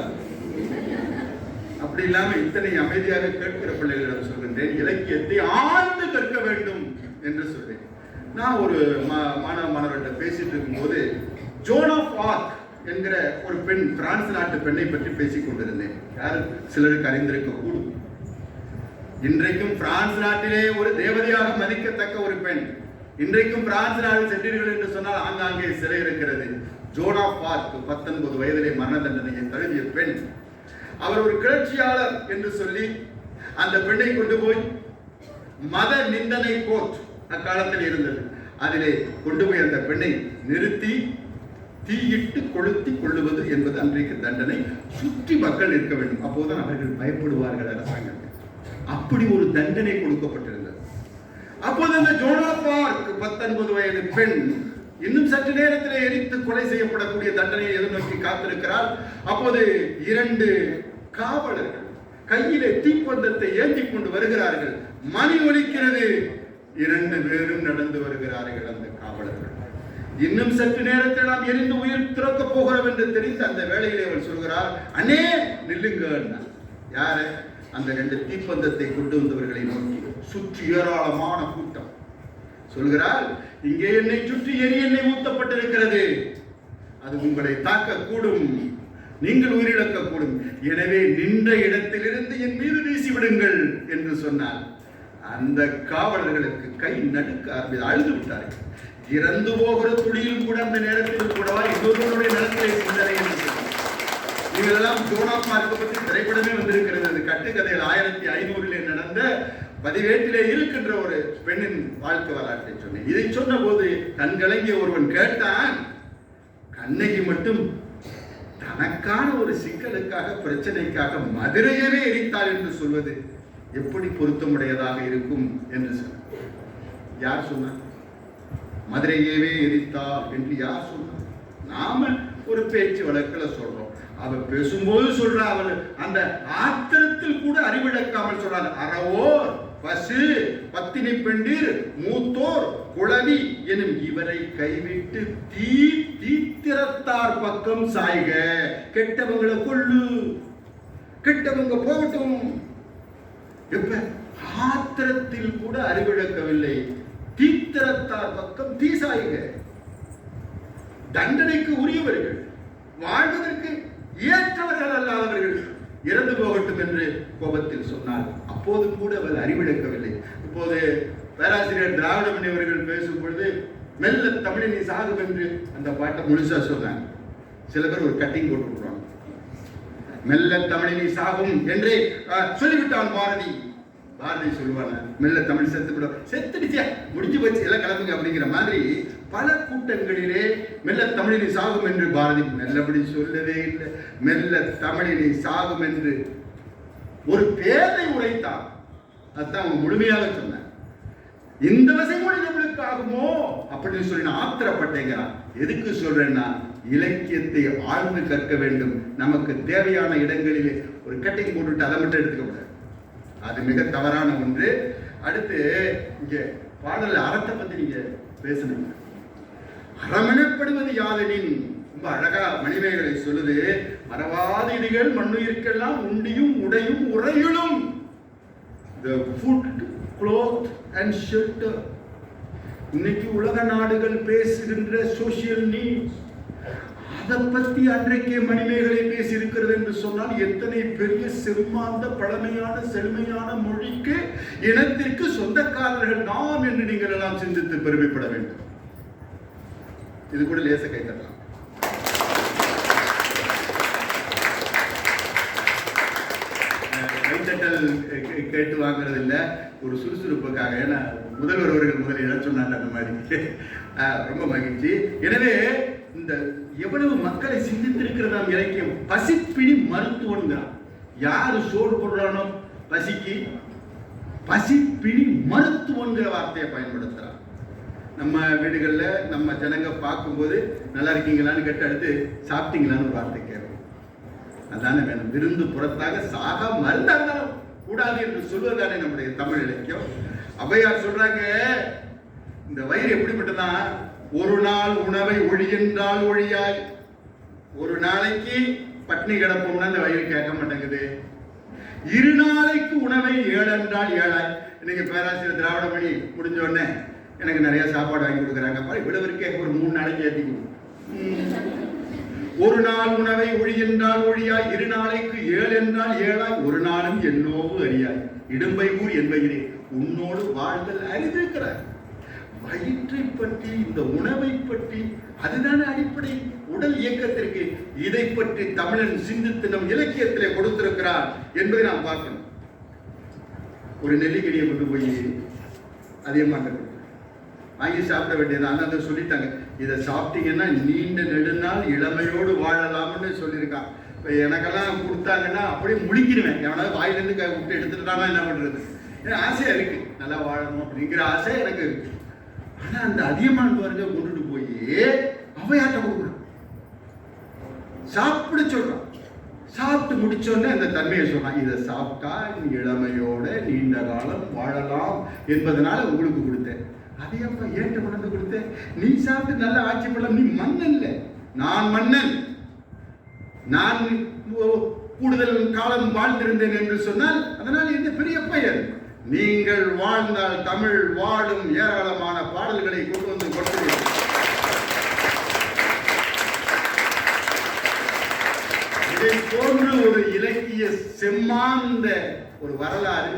அப்படி இல்லாம இத்தனை அமைதியாக கேட்கிற பிள்ளைகளிடம் சொல்கின்றேன், இலக்கியத்தை ஆழ்ந்து கற்க வேண்டும் என்று சொல்றேன். நான் ஒரு மாணவர்கிட்ட பேசிட்டு இருக்கும்போது ஜோன் ஆஃப் ஆர்க் என்கிற ஒரு பெண், பிரான்ஸ் நாட்டு பெண்ணை பற்றி பேசிக் கொண்டிருந்தேன். யாரு சிலருக்கு அறிந்திருக்க கூடும். இன்றைக்கும் பிரான்ஸ் நாட்டிலே ஒரு தேவதையாக மதிக்கத்தக்க ஒரு பெண். இன்றைக்கும் பிரான்ஸ் நாடு சென்றீர்கள் என்று சொன்னால் ஆங்காங்கே சிலை இருக்கிறது. ஜோன் ஆஃப் ஆர்க் 19 வயதிலே மரண தண்டனையை தழுவிய பெண். அவர் ஒரு கிளர்ச்சியாளர் என்று சொல்லி அந்த பெண்ணை கொண்டு போய் மத நிந்தனை கோர்ட் அக்காலத்தில் இருந்தது, அதிலே கொண்டு போய் அந்த பெண்ணை நிறுத்தி தீயிட்டு கொளுத்தி கொள்ளுவது என்பது அன்றைக்கு தண்டனை. சுற்றி மக்கள் இருக்க வேண்டும், அப்போதுதான் அவர்கள் பயப்படுவார்கள் அரசாங்கத்தை. அப்படி ஒரு தண்டனை கொடுக்கப்பட்டிருந்தது. அப்போது அந்த ஜோனா பார்க் 19 வயது பெண் இன்னும் சற்று நேரத்தில் எரித்து கொலை செய்யப்படக்கூடிய தண்டனையை எதிர்நோக்கி காத்திருக்கிறார். அப்போது 2 காவலர்கள் கையிலே தீப்பந்தத்தை ஏந்தி கொண்டு வருகிறார்கள். மணி ஒலிக்கிறது. 2 பேரும் நடந்து வருகிறார்கள். அந்த காவலர்கள் இன்னும் சற்று நேரத்தில் நாம் எரிந்து உயிர் திறக்க போகிறோம் என்று தெரிந்து அந்த வேளையிலே அவர் சொல்கிறார், அண்ணே நில்லுங்க. யாரு? அந்த 2 தீப்பந்தத்தை கொண்டு வந்தவர்களை நோக்கி. சுற்றி ஏராளமான கூட்டம். சொல்கிறார், இங்கே என்னை சுற்றி எண்ணெய் ஊத்தப்பட்டிருக்கிறது, அது உங்களை தாக்கக்கூடும், நீங்கள் உயிரிழக்கக்கூடும், எனவே நின்ற இடத்திலிருந்து என் மீது வீசிவிடுங்கள் என்று சொன்னார். அந்த காவலர்களுக்கு கை நடுக்க ஆரம்பித்து அழுது விட்டார்கள். இறந்து போகிற துளியில் கூட அந்த நேரத்தில் கூடவா இன்னொருவருடைய நிலத்திலே சிந்தனை என்று சொன்னார். இதெல்லாம் ஜோனா பார்க்க பற்றி திரைப்படமே வந்திருக்கிறது. அது கட்டுக்கதையில் 1500 நடந்த பதிவேட்டிலே இருக்கின்ற ஒரு பெண்ணின் வாழ்க்கை வரலாற்றை சொன்னேன். இதை சொன்ன போது கண்கலங்கிய ஒருவன் கேட்டான், கண்ணகி மட்டும் தனக்கான ஒரு சிக்கலுக்காக பிரச்சனைக்காக மதுரையவே எரித்தாள் என்று சொல்வது எப்படி பொருத்தமுடையதாக இருக்கும் என்று சொன்னார். யார் சொன்னார்? மதுரையவே எரித்தாள் என்று யார் சொன்னார்? நாம ஒரு பேச்சு வழக்கில் சொல்றோம். அவ பேசும்போது சொல்ற, அவள் அந்த ஆத்திரத்தில் கூட அறிவிழக்காமல் சொல்றாள், அறவோர் பசு பத்தினி பெண்டீர் மூத்தோர் குளவி எனும் இவரை கைவிட்டு தீத்திரத்தார் பக்கம் சாய்க. கெட்டவங்களை கொள்ளு, கெட்டவங்க போகட்டும். எப்ப ஆத்திரத்தில் கூட அறிவிழக்கவில்லை. தீத்திரத்தார் பக்கம் தீ சாய்க. தண்டனைக்கு உரியவர்கள், வாழ்வதற்கு ஏற்றவர்கள் அல்லாதவர்கள் இறந்து போகட்டும் என்று கோபத்தில் சொன்னார். அப்போது கூட அவர் அறிவிழக்கவில்லை. இப்போது பேராசிரியர் திராவிடமணி அவர்கள் பேசும் பொழுது மெல்ல தமிழினி சாகும் என்று அந்த பாட்டை முழுசா சொல்றாங்க. சில பேர் ஒரு கட்டிங் போட்டு விடுறாங்க. மெல்ல தமிழினி சாகும் என்றே சொல்லிவிட்டான் பாரதி. பாரதி சொல்லுவாங்க, மெல்ல தமிழ் செத்துடுச்சே, முடிஞ்சு போச்சு, எல்லாம் கலப்புங்க அப்படிங்கிற மாதிரி பல கூட்டங்களிலே மெல்ல தமிழினி சாகும் என்று பாரதி மெல்லபடி சொல்லவே இல்லை. மெல்ல தமிழினி சாகும் என்று ஒரு பேரை உரைத்தான். அதுதான் அவங்க முழுமையாக சொன்னார். இந்த வசைமொழி நம்மளுக்கு ஆகுமோ அப்படின்னு சொல்லி நான் ஆத்திரப்பட்டேங்கிறான். எதுக்கு சொல்றேன்னா, இலக்கியத்தை ஆழ்ந்து கற்க வேண்டும். நமக்கு தேவையான இடங்களிலே ஒரு கட்டிங் போட்டுட்டு அதை மட்டும் எடுத்துக்க கூடாது. அது மிக தவறான ஒன்று. அடுத்து இங்க பாடல் அறத்தை பத்தி நீங்க பேசணும். அறமெனப்படுவது யாதெனின் ரொம்ப அழகா மணிமேகலை சொல்லுது. மறவாதிகள் மண்ணுயிர்க்கெல்லாம் உண்டியும் உடையும் உறையுளும். The food, cloth and shelter. இன்னைக்கு உலக நாடுகள் பேசுகின்ற சோசியல் நீட்ஸ், அதை பத்தி அன்றைக்கே மணிமேகலை பேசி இருக்கிறது என்று சொன்னால் எத்தனை பெரிய செம்மாந்த பழமையான செழுமையான மொழிக்கு இனத்திற்கு சொந்தக்காரர்கள் நாம் என்று நீங்கள் எல்லாம் சிந்தித்து பெருமைப்பட வேண்டும். இது கூட லேச கைத்தரலாம். கைத்தட்டல் கேட்டு வாங்குறது இல்லை, ஒரு சுறுசுறுப்புக்காக. ஏன்னா முதல்வர் அவர்கள் முதலில் சொன்னாங்க அந்த மாதிரி. ரொம்ப மகிழ்ச்சி. எனவே இந்த எவ்வளவு மக்களை சிந்தித்திருக்கிறதாம் இலக்கியம். பசிப்பிணி மருத்துவம். யாரு சோறு போடுறானோ பசிக்கு, பசிப்பிணி மருத்துவங்கிற வார்த்தையை பயன்படுத்துறான். நம்ம வீடுகளில் நம்ம ஜனங்க பார்க்கும்போது நல்லா இருக்கீங்களான்னு கேட்டு அடுத்து சாப்பிட்டீங்களான்னு ஒரு வார்த்தை கேட்கும். அதானே வேணும். விருந்து புறத்தாக சாக மருந்தாலும் கூடாது என்று சொல்வதானே நம்முடைய தமிழ் இலக்கியம். ஔவையார் சொல்றாங்க, இந்த வயிறு எப்படிப்பட்டதான், ஒரு நாள் உணவை ஒழி என்றால் ஒழியாய். ஒரு நாளைக்கு பட்னி கிடப்போம்னா இந்த வயிறு கேட்க மாட்டேங்குது. 2 நாளைக்கு உணவை 7 என்றால் 7ஆய். இன்னைக்கு பேராசிரியர் திராவிடமணி முடிஞ்ச உடனே எனக்கு நிறைய சாப்பாடு வாங்கி கொடுக்குறாங்க. இவ்வளவு இருக்கே, ஒரு 3 நாளைக்கு ஏற்றிக்கணும். ஒரு நாள் உணவை ஒழி என்றால் ஒழியாய், 2 நாளைக்கு 7 என்றால் 7ஆய். ஒரு நாளும் என்னோவு அறியாய், இடும்பை ஊர் என்பகிறே உன்னோடு வாழ்தல் அறிந்திருக்கிறார். வயிற்றை பற்றி, இந்த உணவை பற்றி, அதுதான அடிப்படை உடல் இயக்கத்திற்கு. இதை பற்றி தமிழன் சிந்தித்து நம் இலக்கியத்திலே கொடுத்திருக்கிறார் என்பதை நாம் பார்க்கணும். ஒரு நெல்லிக்கடியை கொண்டு போய் அதிகமாக வாங்கி சாப்பிட வேண்டியது. அந்த சொல்லிட்டாங்க, இதை சாப்பிட்டீங்கன்னா நீண்ட நெடுநாள் இளமையோடு வாழலாம்னு சொல்லியிருக்கான். இப்போ எனக்கெல்லாம் கொடுத்தாங்கன்னா அப்படியே முழிக்கிடுவேன். எவனாவது வாயிலேருந்து விட்டு எடுத்துட்டானா என்ன பண்ணுறது? எனக்கு ஆசையாக இருக்குது, நல்லா வாழணும் அப்படிங்கிற ஆசை எனக்கு இருக்கு. ஆனால் அந்த அதிகமான பாருங்க கொண்டுட்டு போய் அவையாட்ட கொடுக்குறான், சாப்பிட சொல்றான். சாப்பிட்டு முடிச்சோடனே அந்த தன்மையை சொல்றான், இதை சாப்பிட்டா இளமையோட நீண்ட காலம் வாழலாம் என்பதனால உங்களுக்கு கொடுத்தேன். அதையப்பா ஏற்ற மனது கொடுத்தேன், நீ சாப்பிட்டு நல்ல ஆட்சி பண்ணலாம். நீ மன்னன் இல்லை, நான் மன்னன். நான் கூடுதல் காலம் வாழ்ந்திருந்தேன் என்று சொன்னால் அதனால் இந்த பெரிய பெயர். நீங்கள் வாழ்ந்தால் தமிழ் வாழும் ஏராளமான பாடல்களை கொண்டு வந்து கொடுக்கிறீர்கள். இதை போன்ற ஒரு இலக்கிய செம்மாந்த ஒரு வரலாறு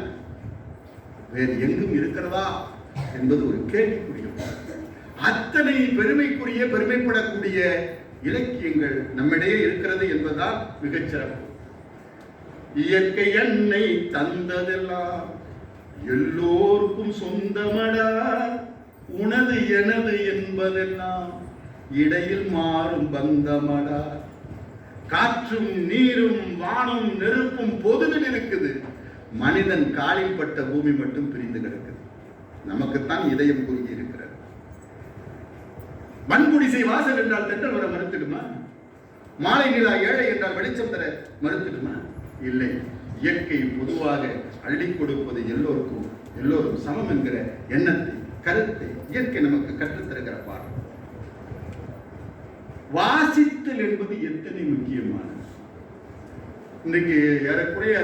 வேறு எங்கும் இருக்கிறதா என்பது ஒரு கேள்விக்குரிய. அத்தனை பெருமைப்படக்கூடிய இலக்கியங்கள் நம்மிடையே இருக்கிறது என்பதால் மிகச்சிறப்பு. இயற்கை என்னை தந்ததெல்லாம் எல்லோருக்கும் சொந்தமடா, உனது எனது என்பதெல்லாம் இடையில் மாறும் பந்தமடா. காற்றும் நீரும் வானும் நெருப்பும் பொதுவில் இருக்குது, மனிதன் காலில் பட்ட பூமி மட்டும் பிரிந்து கிடக்குது. நமக்குத்தான் இதயம் குறுகி இருக்கிறது. மண்குடிசை வாசல் என்றால் தென்றல் வர மறுத்திடுமா? மாலை நிலா ஏழை என்றால் வெளிச்சம் தர மறுத்திடுமா? இல்லை. இயற்கை பொதுவாக அள்ளி கொடுப்பது எல்லோரும் சமம் என்கிற எண்ணத்தை, கருத்தை இயற்கை நமக்கு கற்றுத்தருகிற பாடம். வாசித்தல் என்பது எத்தனை முக்கியமானது. இன்றைக்கு ஏறக்குறைய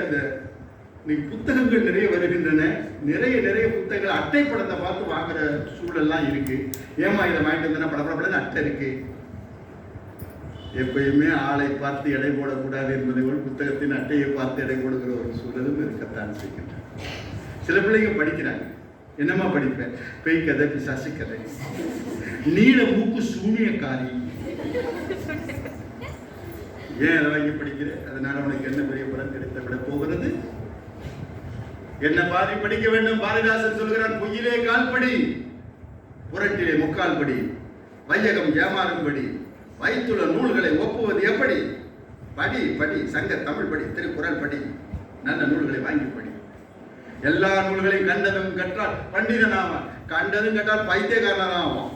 இன்னைக்கு புத்தகங்கள் நிறைய வருகின்றன. நிறைய புத்தகங்கள் அட்டைப்படத்தை பார்த்து வாங்குற சூழல்லாம் இருக்கு. ஏமா இதை வாங்கிட்டு வந்தா படப்படப்பட அட்டை இருக்கு. எப்பயுமே ஆளை பார்த்து எடை போடக்கூடாது என்பதை போல் புத்தகத்தின் அட்டையை பார்த்து எடை போடுகிற ஒரு சூழலும் இருக்கத்தான் செய்கின்றன. சில பிள்ளைங்க படிக்கிறாங்க, என்னமா படிப்பேன், பேய் கதை, பிசாசு கதை, நீல மூக்கு சூனியக்காரி. ஏன் அதை வாங்கி படிக்கிற? அதனால அவனுக்கு என்ன பெரிய படம் கிடைத்த விட போகிறது? என்ன பாதி படிக்க வேண்டும்? பாரதிதாசன் சொல்கிறான், பொய்யிலே கால்படி, புரட்டிலே முக்கால் படி, வையகம் ஏமாறும்படி, வைத்துள்ள நூல்களை ஒப்புவது எப்படி? படி சங்க தமிழ் படி, திருக்குறள் படி, நல்ல நூல்களை வாங்கி படி. எல்லா நூல்களையும் கண்டதும் கற்றால் பண்டிதனாவான், கண்டதும் கற்றால் பைத்தியக்காரனாவான்.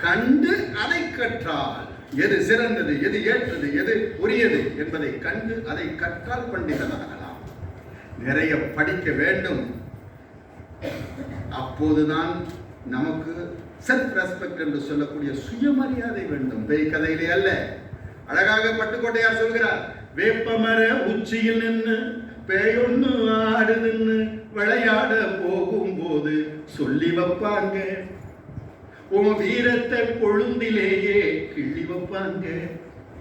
கண்டு அதை கற்றால் எது சிறந்தது, எது ஏற்றது, எது உரியது என்பதை கண்டு அதை கற்றால் பண்டிதனாகலாம். நிறைய படிக்க வேண்டும். அப்போதுதான் நமக்கு செல்ஃப் ரெஸ்பெக்ட் என்று சொல்லக்கூடிய சுயமரியாதை வேண்டும். பேய் கதையிலே அல்ல. அழகாக பட்டுக்கோட்டையார் சொல்கிறார், வேப்பமர உச்சியில் நின்று பேயொன்னு ஆடுதுன்னு விளையாட போகும்போது சொல்லி வைப்பாங்க, உன் வீரத்தை கொழுந்திலேயே கிள்ளி வைப்பாங்க.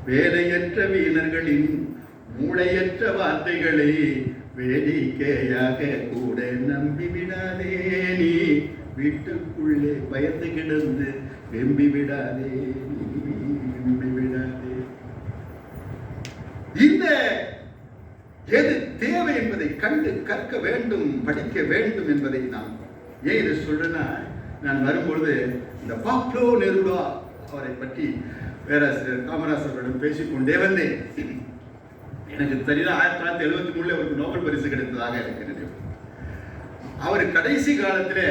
வேலையற்ற வீரர்களின் மூளையற்ற வார்த்தைகளை வேடிக்கையாக கூட நம்பி விடாதே, நீ வீட்டுக்குள்ளே பயந்து கிடந்து வெம்பி விடாதே, வெம்பி விடாதே. இந்த எது தேவை என்பதை கண்டு கற்க வேண்டும், படிக்க வேண்டும் என்பதை நான் ஏன் இதை சொல்றேன்னா, நான் வரும்பொழுது இந்த பாப்லோ நெருடா அவரை பற்றி பேராசிரியர் காமராசரிடம் பேசிக்கொண்டே வந்தேன். எனக்கு தெரியும் 1973 அவருக்கு நோபல் பரிசு கிடைத்ததாக இருக்கிறது. அவர் கடைசி காலத்தில்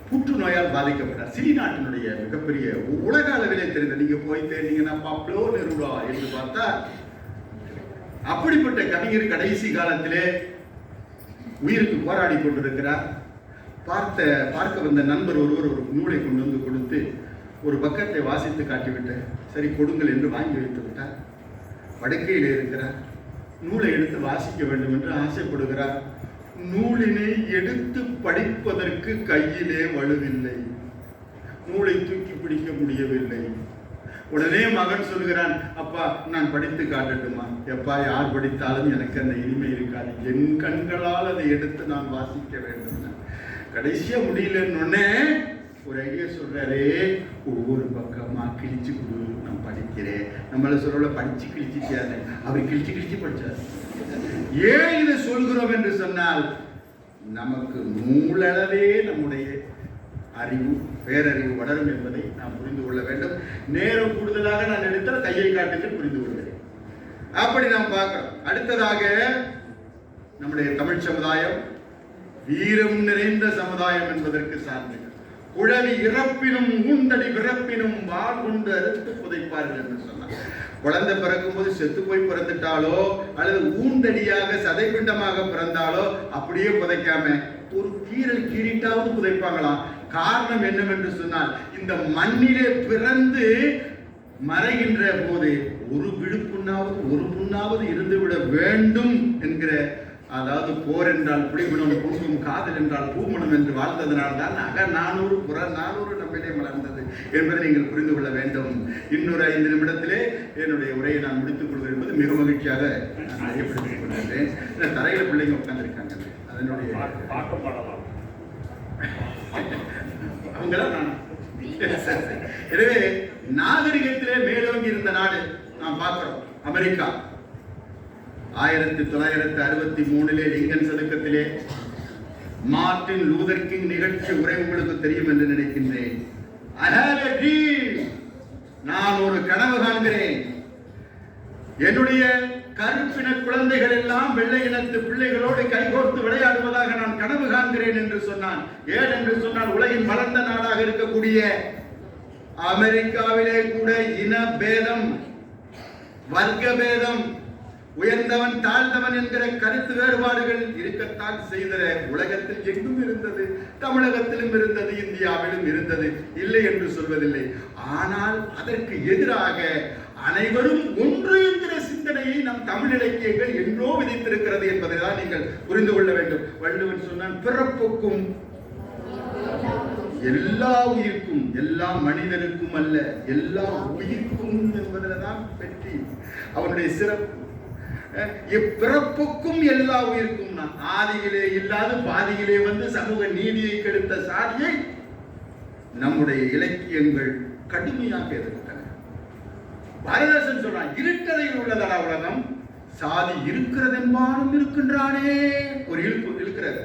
புற்றுநோயால் பாதிக்கப்பட்டார். சிலி நாட்டினுடைய மிகப்பெரிய உலக அளவிலே தெரிந்த, நீங்க போய் தேடிங்கன்னா பாப்லோ நெருடா என்று பார்த்தா அப்படிப்பட்ட கவிஞர் கடைசி காலத்திலே உயிருக்கு போராடி கொண்டிருக்கிறார். பார்க்க வந்த நண்பர் ஒருவர் ஒரு நூலை கொண்டு வந்து கொடுத்து ஒரு பக்கத்தை வாசித்து காட்டிவிட்டார். சரி கொடுங்கள் என்று வாங்கி வைத்து விட்டார். படுக்கையில் இருக்கிறார். நூலை எடுத்து வாசிக்க வேண்டும் என்று ஆசைப்படுகிறார். நூலினை எடுத்து படிப்பதற்கு கையிலே வலுவில்லை, நூலை தூக்கி பிடிக்க முடியவில்லை. உடனே மகன் சொல்கிறான், அப்பா நான் படித்து காட்டட்டுமா? எப்பா யார் படித்தாலும் எனக்கு அந்த இனிமை இருக்காது, என் கண்களால் அதை எடுத்து நான் வாசிக்க வேண்டும். கடைசியா முடியலன்னு ஒரு ஐடியா சொல்றாரு, ஒவ்வொரு பக்கமா கிழிச்சு கொடு, நான் படிக்கிறேன். நம்மள சொல்ல படிச்சு கிழிச்சிட்டாரு, அவர் கிழிச்சு படிச்சார். ஏன் இதை சொல்கிறோம் என்று சொன்னால், நமக்கு நூலளவே நம்முடைய அறிவு பேரறிவு வளரும் என்பதை நாம் புரிந்து கொள்ள வேண்டும். நேரம் கூடுதலாக நான் எடுத்தால் கையை காட்டுங்கள், புரிந்து கொள்கிறேன். அப்படி நாம் பார்க்கிறோம். அடுத்ததாக நம்முடைய தமிழ் சமுதாயம் வீரம் நிறைந்த சமுதாயம் என்பதற்கு சான்று. குழவி இறப்பினும் ஊந்தடி பிறப்பினும் வாள் கொண்டு அறுத்து புதைப்பார்கள் என்று சொன்னார். குழந்தை பிறக்கும் போது செத்து போய் பிறந்துட்டாலோ அல்லது ஊந்தடியாக சதைப்பிண்டமாக பிறந்தாலோ அப்படியே புதைக்காம ஒரு கீரல் கீறிட்டாவது புதைப்பாங்களாம். காரணம் என்னவென்று சொன்னால், இந்த மண்ணிலே பிறந்து மறைகின்ற போது ஒரு விழுப்புண்ணாவது ஒரு புண்ணாவது இருந்துவிட வேண்டும் என்கிற, அதாவது போர் என்றால் புலிகுணம் பூங்கும், காதல் என்றால் பூமணம் என்று வாழ்ந்ததனால்தான் அக 400 புற 400 நம்மிலே மலர்ந்தது என்பதை நீங்கள் புரிந்து கொள்ள வேண்டும். இன்னொரு 5 நிமிடத்திலே என்னுடைய உரையை நான் முடித்துக் கொள்வது என்பது மிக மகிழ்ச்சியாக நான் அறியப்படுத்திக் கொள்கிறேன். தரையில பிள்ளைங்க உட்கார்ந்துருக்காங்க, அதனுடைய அவங்களாம் நான். எனவே நாகரிகத்திலே மேலோங்கி இருந்த நாடு நாம் பார்க்கிறோம் அமெரிக்கா. 1963 லிங்கன் சதுக்கத்திலே மார்ட்டின் லூதர் கிங் நிகழ்ச்சி உரை உங்களுக்கு தெரியும் என்று நினைக்கின்றேன். I have a dream. நான் ஒரு கனவு காண்கிறேன். என்னுடைய கருப்பின குழந்தைகள் எல்லாம் வெள்ளை இனத்து பிள்ளைகளோடு கைகோர்த்து விளையாடுவதாக நான் கனவு காண்கிறேன் என்று சொன்னான். ஏன் என்று சொன்னால், உலகின் வளர்ந்த நாடாக இருக்கக்கூடிய அமெரிக்காவிலே கூட இன பேதம், வர்க்க பேதம், உயர்ந்தவன் தாழ்ந்தவன் என்கிற கருத்து வேறுபாடுகள் இருக்கத்தான் செய்த உலகத்தில் எங்கும் இருந்தது, தமிழகத்திலும் இருந்தது, இந்தியாவிலும் இருந்தது, இல்லை என்று சொல்வதில்லை. ஆனால் அதற்கு எதிராக அனைவரும் ஒன்று என்கிற சிந்தனையை நம் தமிழ் இலக்கியங்கள் என்றோ விதித்திருக்கிறது என்பதை தான் நீங்கள் புரிந்து கொள்ள வேண்டும். வள்ளுவன் சொன்னான், பிறப்புக்கும் எல்லா உயிர்க்கும், எல்லா மனிதனுக்கும் அல்ல, எல்லா உயிர்க்கும் என்பதில்தான் வெற்றி, அவனுடைய சிறப்பு. பிறப்புக்கும் எல்லா உயிர்க்கும், ஆதியிலே இல்லாத பாதியிலே வந்து சமூக நீதியை கெடுத்த சாதியை நம்முடைய இலக்கியங்கள் கடுமையாக எதிர்த்தன. பாரதிதாசன் சொல்றான், இருட்டறையில் உள்ளதடா உலகம், சாதி இருக்கிறது என்பாலும் இருக்கின்றானே. ஒரு இழுப்பு இருக்கிறது,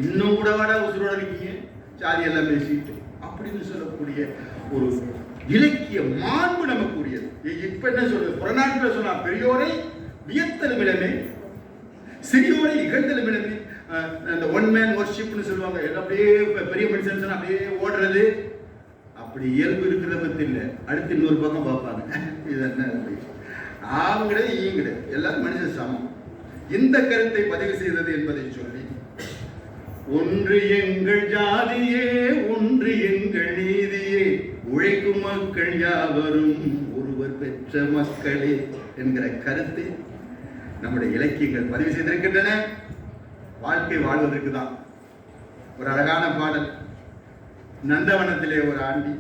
இன்னும் கூட வாடா உசுரோட இருக்கீங்க, சாதி எல்லாம் பேசிட்டு அப்படின்னு சொல்லக்கூடிய ஒரு இலக்கிய மாண்பு நமக்குரியது. இப்ப என்ன சொல்றது, புறநாட்டில் சொன்னா, பெரியோரை வியத்தலும் இடமே, சிறியோரை இகழ்ந்தலும் இடமே. அந்த ஒன் மேன் வர்ஷிப்னு சொல்லுவாங்க, அப்படியே பெரிய மனுஷன் அப்படியே ஓடுறது, அப்படி இயல்பு இருக்கிறத பத்தி இல்லை. அடுத்து இன்னொரு பக்கம் பார்ப்பாங்க, இது என்ன அவங்க ஈங்கிட எல்லாரும் மனுஷன் சமம். இந்த கருத்தை பதிவு செய்தது என்பதை சொல்லி, ஒன்று எங்கள் ஜாதியே, ஒன்று எங்கள் நீதியே, உழைக்கும் மக்கள் யாவரும் ஒருவர் பெற்ற மக்களே என்கிற கருத்தை நம்முடைய இலக்கியங்கள் பதிவு செய்திருக்கின்றன. வாழ்க்கை வாழ்வதற்கு தான். ஒரு அழகான பாடல். நந்தவனத்திலே ஒரு ஆண்டி,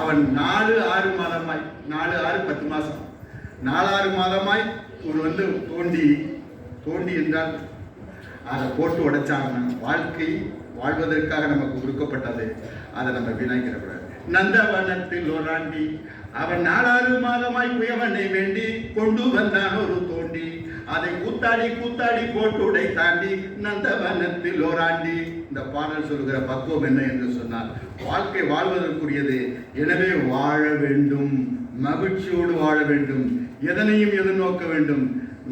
அவன் 4-6 மாதமாய், 4-6 10 மாசம், 4-6 மாதமாய் ஒரு வந்து தோண்டி என்றால் அதை போட்டு உடைச்சாங்க. வாழ்க்கை வாழ்வதற்காக நமக்கு கொடுக்கப்பட்டது, அதை நம்ம வீணாக்கிறக்கூடாது. நந்தவனத்தில் ஒரு ஆண்டி, அவன் 4-6 மாதமாய் குயவனை வேண்டி கொண்டு வந்தான் ஒரு தோண்டி, அதை கூத்தாடி போட்டு உடை தாண்டி நந்தவனத்தில் ஓராண்டி. இந்த பாடல் சொல்கிற பக்குவம் என்ன என்று சொன்னால், வாழ்க்கை வாழ்வதற்குரியது. எனவே வாழ வேண்டும், மகிழ்ச்சியோடு வாழ வேண்டும், எதனையும் எதிர்நோக்க வேண்டும்.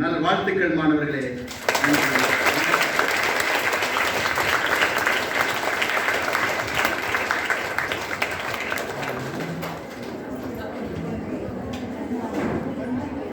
நல் வாழ்த்துக்கள் மாணவர்களே.